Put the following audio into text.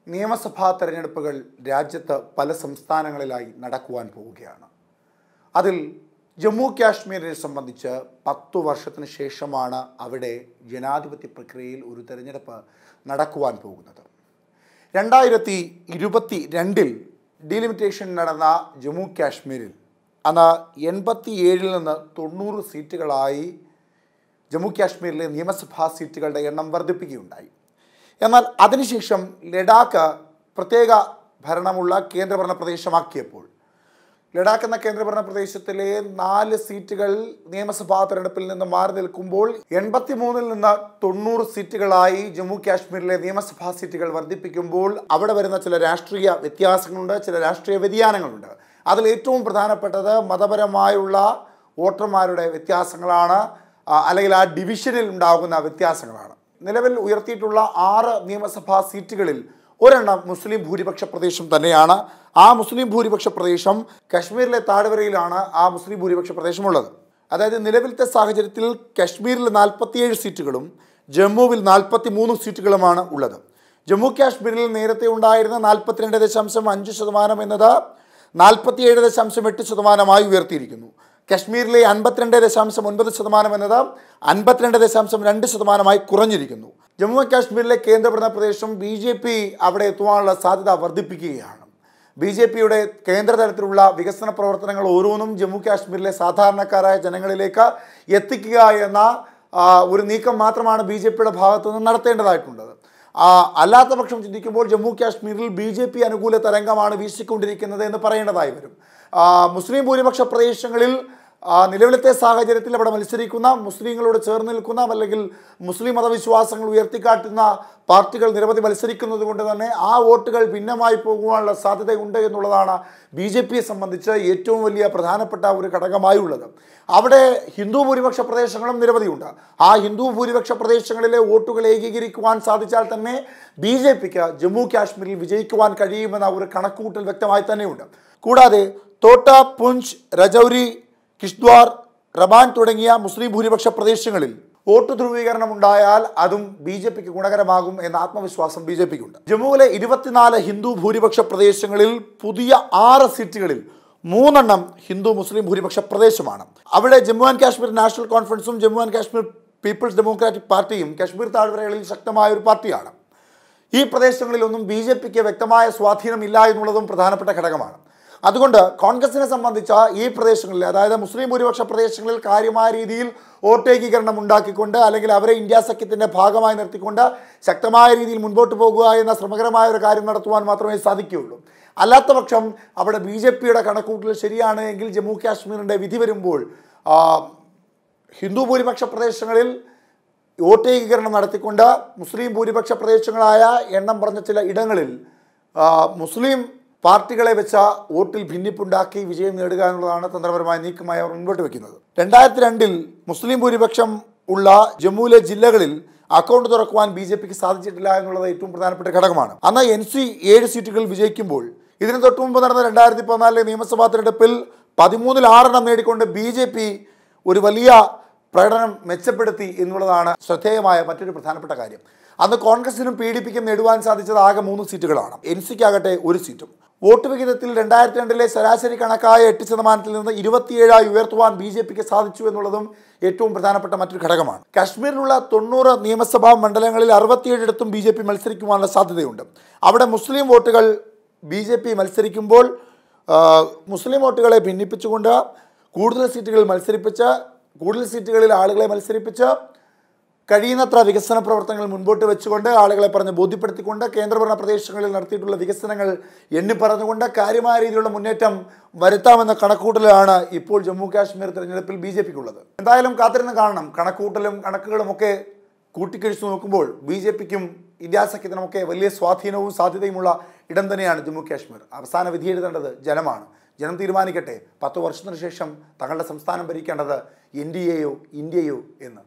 നിയമസഭാ തെരഞ്ഞെടുപ്പുകൾ രാജ്യത്ത് പല സംസ്ഥാനങ്ങളിലായി നടക്കുവാൻ പോവുകയാണ്. അതിൽ ജമ്മു കാശ്മീരിനെ സംബന്ധിച്ച് 10 വർഷത്തിന് ശേഷമാണ് അവിടെ ജനാധിപത്യ പ്രക്രിയയിൽ ഒരു തെരഞ്ഞെടുപ്പ് നടക്കുവാൻ പോകുന്നത്. 2022 ഡീലിമിറ്റേഷൻ നടന്ന ജമ്മു കാശ്മീരിൽ അന്ന് 87 നിന്ന് 90 സീറ്റുകളായി ജമ്മു കാശ്മീരിലെ നിയമസഭാ സീറ്റുകളുടെ എണ്ണം വർദ്ധിപ്പിക്കുകയുണ്ടായി. എന്നാൽ അതിനുശേഷം ലഡാക്ക് പ്രത്യേക ഭരണമുള്ള കേന്ദ്രഭരണ പ്രദേശമാക്കിയപ്പോൾ ലഡാക്ക് എന്ന കേന്ദ്രഭരണ പ്രദേശത്തിലെ 4 സീറ്റുകൾ നിയമസഭാ തെരഞ്ഞെടുപ്പിൽ നിന്ന് മാറി നിൽക്കുമ്പോൾ 83 നിന്ന് 90 സീറ്റുകളായി ജമ്മു കാശ്മീരിലെ നിയമസഭാ സീറ്റുകൾ വർദ്ധിപ്പിക്കുമ്പോൾ അവിടെ വരുന്ന ചില രാഷ്ട്രീയ വ്യത്യാസങ്ങളുണ്ട്, ചില രാഷ്ട്രീയ വ്യതിയാനങ്ങളുണ്ട്. അതിൽ ഏറ്റവും പ്രധാനപ്പെട്ടത് മതപരമായുള്ള വോട്ടർമാരുടെ വ്യത്യാസങ്ങളാണ്, അല്ലെങ്കിൽ ആ ഡിവിഷനിൽ ഉണ്ടാകുന്ന വ്യത്യാസങ്ങളാണ്. നിലവിൽ ഉയർത്തിയിട്ടുള്ള 6 നിയമസഭാ സീറ്റുകളിൽ ഒരെണ്ണം മുസ്ലിം ഭൂരിപക്ഷ പ്രദേശം തന്നെയാണ്. ആ മുസ്ലിം ഭൂരിപക്ഷ പ്രദേശം കശ്മീരിലെ താഴ്വരയിലാണ് ആ മുസ്ലിം ഭൂരിപക്ഷ പ്രദേശമുള്ളത്. അതായത് നിലവിലത്തെ സാഹചര്യത്തിൽ കശ്മീരിൽ 47 സീറ്റുകളും ജമ്മുവിൽ 43 സീറ്റുകളുമാണ് ഉള്ളത്. ജമ്മു കാശ്മീരിൽ നേരത്തെ ഉണ്ടായിരുന്ന 42.5% എന്നത് 47.8% ഉയർത്തിയിരിക്കുന്നു. കശ്മീരിലെ 52.9% എന്നത് 52.2% കുറഞ്ഞിരിക്കുന്നു. ജമ്മു കാശ്മീരിലെ കേന്ദ്രഭരണ പ്രദേശം BJP അവിടെ എത്തുവാനുള്ള സാധ്യത വർദ്ധിപ്പിക്കുകയാണ്. BJPയുടെ കേന്ദ്ര തലത്തിലുള്ള വികസന പ്രവർത്തനങ്ങൾ ഓരോന്നും ജമ്മു കാശ്മീരിലെ സാധാരണക്കാരായ ജനങ്ങളിലേക്ക് എത്തിക്കുക എന്ന ഒരു നീക്കം മാത്രമാണ് BJPയുടെ ഭാഗത്തു നിന്ന് നടത്തേണ്ടതായിട്ടുള്ളത്. അല്ലാത്ത പക്ഷം ചിന്തിക്കുമ്പോൾ ജമ്മു കാശ്മീരിൽ BJP അനുകൂല തരംഗമാണ് വീശിക്കൊണ്ടിരിക്കുന്നത് എന്ന് പറയേണ്ടതായി വരും. മുസ്ലിം ഭൂരിപക്ഷ പ്രദേശങ്ങളിൽ നിലവിലത്തെ സാഹചര്യത്തിൽ അവിടെ മത്സരിക്കുന്ന മുസ്ലിങ്ങളോട് ചേർന്ന് നിൽക്കുന്ന അല്ലെങ്കിൽ മുസ്ലിം മതവിശ്വാസങ്ങൾ ഉയർത്തിക്കാട്ടുന്ന പാർട്ടികൾ നിരവധി മത്സരിക്കുന്നത് കൊണ്ട് തന്നെ ആ വോട്ടുകൾ ഭിന്നമായി പോകുവാനുള്ള സാധ്യതയുണ്ട് എന്നുള്ളതാണ് BJPയെ സംബന്ധിച്ച് ഏറ്റവും വലിയ പ്രധാനപ്പെട്ട ഒരു ഘടകമായുള്ളത്. അവിടെ ഹിന്ദു ഭൂരിപക്ഷ പ്രദേശങ്ങളും നിരവധിയുണ്ട്. ആ ഹിന്ദു ഭൂരിപക്ഷ പ്രദേശങ്ങളിലെ വോട്ടുകൾ ഏകീകരിക്കുവാൻ സാധിച്ചാൽ തന്നെ BJPക്ക് ജമ്മു കാശ്മീരിൽ വിജയിക്കുവാൻ കഴിയുമെന്ന ഒരു കണക്കുകൂട്ടൽ വ്യക്തമായി തന്നെയുണ്ട്. കൂടാതെ തോട്ട, പുഞ്ച്, രജൌരി, കിഷ്ത്വാർ, റബാൻ തുടങ്ങിയ മുസ്ലിം ഭൂരിപക്ഷ പ്രദേശങ്ങളിൽ വോട്ട് ധ്രുവീകരണം ഉണ്ടായാൽ അതും BJPക്ക് ഗുണകരമാകും എന്ന ആത്മവിശ്വാസം BJPക്കുണ്ട്. ജമ്മുവിലെ 24 ഹിന്ദു ഭൂരിപക്ഷ പ്രദേശങ്ങളിൽ പുതിയ 6 സീറ്റുകളിൽ 3 എണ്ണം ഹിന്ദു മുസ്ലിം ഭൂരിപക്ഷ പ്രദേശമാണ്. അവിടെ ജമ്മു ആൻഡ് കാശ്മീർ നാഷണൽ കോൺഫറൻസും Jammu and Kashmir peoples democratic പാർട്ടിയും കാശ്മീർ താഴ്വരകളിൽ ശക്തമായ ഒരു പാർട്ടിയാണ്. ഈ പ്രദേശങ്ങളിലൊന്നും BJPക്ക് വ്യക്തമായ സ്വാധീനമില്ല എന്നുള്ളതും പ്രധാനപ്പെട്ട ഘടകമാണ്. അതുകൊണ്ട് കോൺഗ്രസിനെ സംബന്ധിച്ച ഈ പ്രദേശങ്ങളിൽ, അതായത് മുസ്ലിം ഭൂരിപക്ഷ പ്രദേശങ്ങളിൽ കാര്യമായ രീതിയിൽ വോട്ടേകീകരണം ഉണ്ടാക്കിക്കൊണ്ട് അല്ലെങ്കിൽ അവരെ ഇന്ത്യ സഖ്യത്തിൻ്റെ ഭാഗമായി നിർത്തിക്കൊണ്ട് ശക്തമായ രീതിയിൽ മുൻപോട്ട് പോകുക എന്ന ശ്രമകരമായ ഒരു കാര്യം നടത്തുവാൻ മാത്രമേ സാധിക്കുകയുള്ളൂ. അല്ലാത്ത പക്ഷം അവിടെ BJPയുടെ കണക്കൂട്ടൽ ശരിയാണ് എങ്കിൽ ജമ്മു കാശ്മീരിൻ്റെ വിധി വരുമ്പോൾ ഹിന്ദു ഭൂരിപക്ഷ പ്രദേശങ്ങളിൽ വോട്ടേകീകരണം നടത്തിക്കൊണ്ട് മുസ്ലിം ഭൂരിപക്ഷ പ്രദേശങ്ങളായ എണ്ണം പറഞ്ഞ ചില ഇടങ്ങളിൽ മുസ്ലിം പാർട്ടികളെ വെച്ച വോട്ടിൽ ഭിന്നിപ്പുണ്ടാക്കി വിജയം നേടുക എന്നുള്ളതാണ് തന്ത്രപരമായ നീക്കമായി അവർ മുൻപോട്ട് വയ്ക്കുന്നത്. 2002 മുസ്ലിം ഭൂരിപക്ഷം ഉള്ള ജമ്മുവിലെ ജില്ലകളിൽ അക്കൗണ്ട് തുറക്കുവാൻ BJPക്ക് സാധിച്ചിട്ടില്ല എന്നുള്ളത് ഏറ്റവും പ്രധാനപ്പെട്ട ഘടകമാണ്. അന്ന് NC 7 സീറ്റുകൾ വിജയിക്കുമ്പോൾ ഇതിന് തൊട്ടു മുമ്പ് നടന്ന 2014 നിയമസഭാ തെരഞ്ഞെടുപ്പിൽ 13-ൽ 6 എണ്ണം നേടിക്കൊണ്ട് BJP ഒരു വലിയ പ്രകടനം മെച്ചപ്പെടുത്തി എന്നുള്ളതാണ് ശ്രദ്ധേയമായ മറ്റൊരു പ്രധാനപ്പെട്ട കാര്യം. അന്ന് കോൺഗ്രസിനും PDPക്കും നേടുവാൻ സാധിച്ചത് ആകെ 3 സീറ്റുകളാണ്. NCക്കാകട്ടെ 1 സീറ്റും. വോട്ട് വിഹിതത്തിൽ 2002 ശരാശരി കണക്കായ 8% നിന്ന് 27 ഉയർത്തുവാൻ BJPക്ക് സാധിച്ചു എന്നുള്ളതും ഏറ്റവും പ്രധാനപ്പെട്ട മറ്റൊരു ഘടകമാണ്. കാശ്മീരിലുള്ള 90 നിയമസഭാ മണ്ഡലങ്ങളിൽ 67 BJP മത്സരിക്കുവാനുള്ള സാധ്യതയുണ്ട്. അവിടെ മുസ്ലിം വോട്ടുകൾ BJP മത്സരിക്കുമ്പോൾ മുസ്ലിം വോട്ടുകളെ ഭിന്നിപ്പിച്ചുകൊണ്ട് കൂടുതൽ സീറ്റുകളിൽ ആളുകളെ മത്സരിപ്പിച്ച് കഴിയുന്നത്ര വികസന പ്രവർത്തനങ്ങൾ മുൻപോട്ട് വെച്ചുകൊണ്ട് ആളുകളെ പറഞ്ഞ് ബോധ്യപ്പെടുത്തിക്കൊണ്ട് കേന്ദ്രഭരണ പ്രദേശങ്ങളിൽ നടത്തിയിട്ടുള്ള വികസനങ്ങൾ എണ്ണി പറഞ്ഞുകൊണ്ട് കാര്യമായ രീതിയിലുള്ള മുന്നേറ്റം വരുത്താമെന്ന കണക്കുകൂട്ടലാണ് ഇപ്പോൾ ജമ്മു കാശ്മീർ തെരഞ്ഞെടുപ്പിൽ BJPക്കുള്ളത്. എന്തായാലും കാത്തിരുന്ന് കാണണം. കണക്കുകളും ഒക്കെ കൂട്ടിക്കഴിച്ചു നോക്കുമ്പോൾ BJPക്കും ഇന്ത്യ സഖ്യത്തിനുമൊക്കെ വലിയ സ്വാധീനവും സാധ്യതയുമുള്ള ഇടം തന്നെയാണ് ജമ്മു കാശ്മീർ. അവസാന വിധി എഴുതേണ്ടത് ജനമാണ്. ജനം തീരുമാനിക്കട്ടെ 10 വർഷത്തിന് ശേഷം തങ്ങളുടെ സംസ്ഥാനം ഭരിക്കേണ്ടത് NDAയോ ഇന്ത്യയോ എന്ന്.